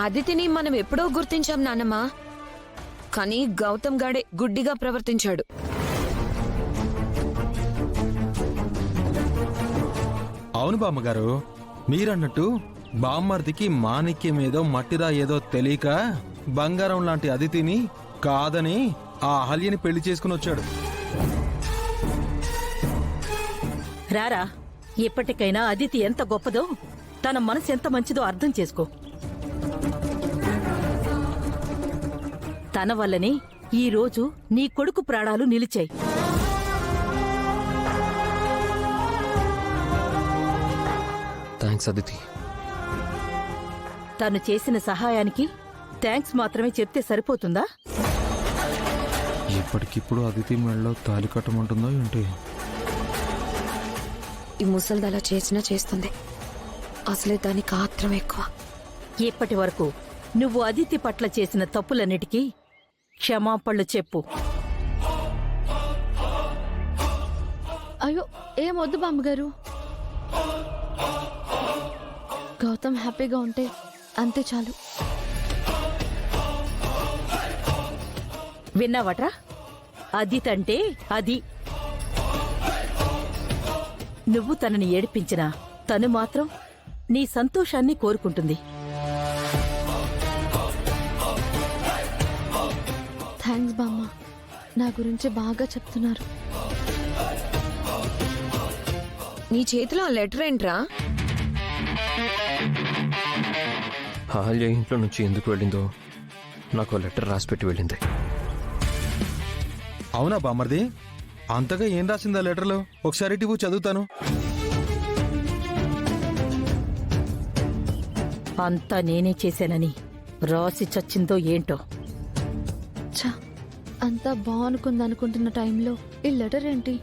అదితిని మనం ఎప్పుడో గుర్తించాం నాన్నమ్మా. కానీ గౌతమ్ గాడే గుడ్డిగా ప్రవర్తించాడు. అవును బామ్మగారు, మీరన్నట్టు బామ్మర్దికి మాణిక్యం ఏదో మట్టిరా ఏదో తెలియక బంగారం లాంటి అదితిని కాదని ఆ అహల్యని పెళ్లి చేసుకుని వచ్చాడు. రారా, ఇప్పటికైనా అదితి ఎంత గొప్పదో, తన మనసు ఎంత మంచిదో అర్థం చేసుకో. తన వల్లనే ఈ రోజు నీ కొడుకు ప్రాణాలు నిలిచాయి. థ్యాంక్స్ అదితి. తను చేసిన సహాయానికి థ్యాంక్స్ మాత్రమే చెప్తే సరిపోతుందా? ఇప్పటికిప్పుడు అదితి మెడలో తాలి కట్టమంటుందో ఏంటి? ఈ ముసల్దలా చేసినా చేస్తుంది. అసలే దానికి ఆత్రం ఎక్కువ. ఇప్పటి వరకు నువ్వు అదితి పట్ల చేసిన తప్పులన్నిటికీ క్షమాపణలు చెప్పు. అయ్యో, ఏమొద్దు బామ్మగారు. గౌతమ్ హ్యాపీగా ఉంటే అంతే చాలు. విన్నావట్రా? అదితి అంటే అది. నువ్వు తనని ఏడిపించినా తను మాత్రం నీ సంతోషాన్ని కోరుకుంటుంది. థ్యాంక్స్ బామ్మ, నా గురించి బాగా చెప్తున్నారు. నీ చేతిలో ఆ లెటర్ ఏంట్రా? అహల్య ఇంట్లో నుంచి ఎందుకు వెళ్ళిందో నాకు లెటర్ రాసిపెట్టి వెళ్ళింది. అవునా బామ్మర్ది? అంతగా ఏం రాసిందా లెటర్లో? ఒకసారి టివ్వు చదువుతాను. అంతా నేనే చేశానని రాసి చచ్చిందో ఏంటో. ఛా, అంతా బాగునుకుందనుకుంటున్న టైంలో ఈ లెటర్ ఏంటి?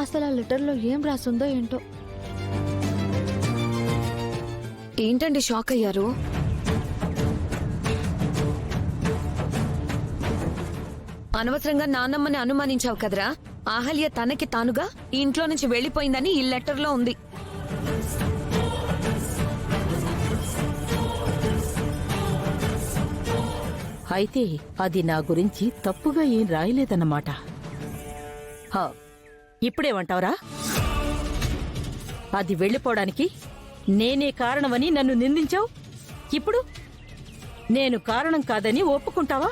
అసలు ఆ లెటర్లో ఏం రాసుందో ఏంటో. ఏంటండి షాక్ అయ్యారు? అనవసరంగా నాన్నమ్మని అనుమానించావు కదరా. అహల్య తనకి తానుగా ఈ ఇంట్లో నుంచి వెళ్లిపోయిందని ఈ లెటర్లో ఉంది. అయితే అది నా గురించి తప్పుగా ఏం రాయలేదన్నమాట. ఇప్పుడేమంటావురా? అది వెళ్ళిపోవడానికి నేనే కారణమని నన్ను నిందించావు. ఇప్పుడు నేను కారణం కాదని ఒప్పుకుంటావా?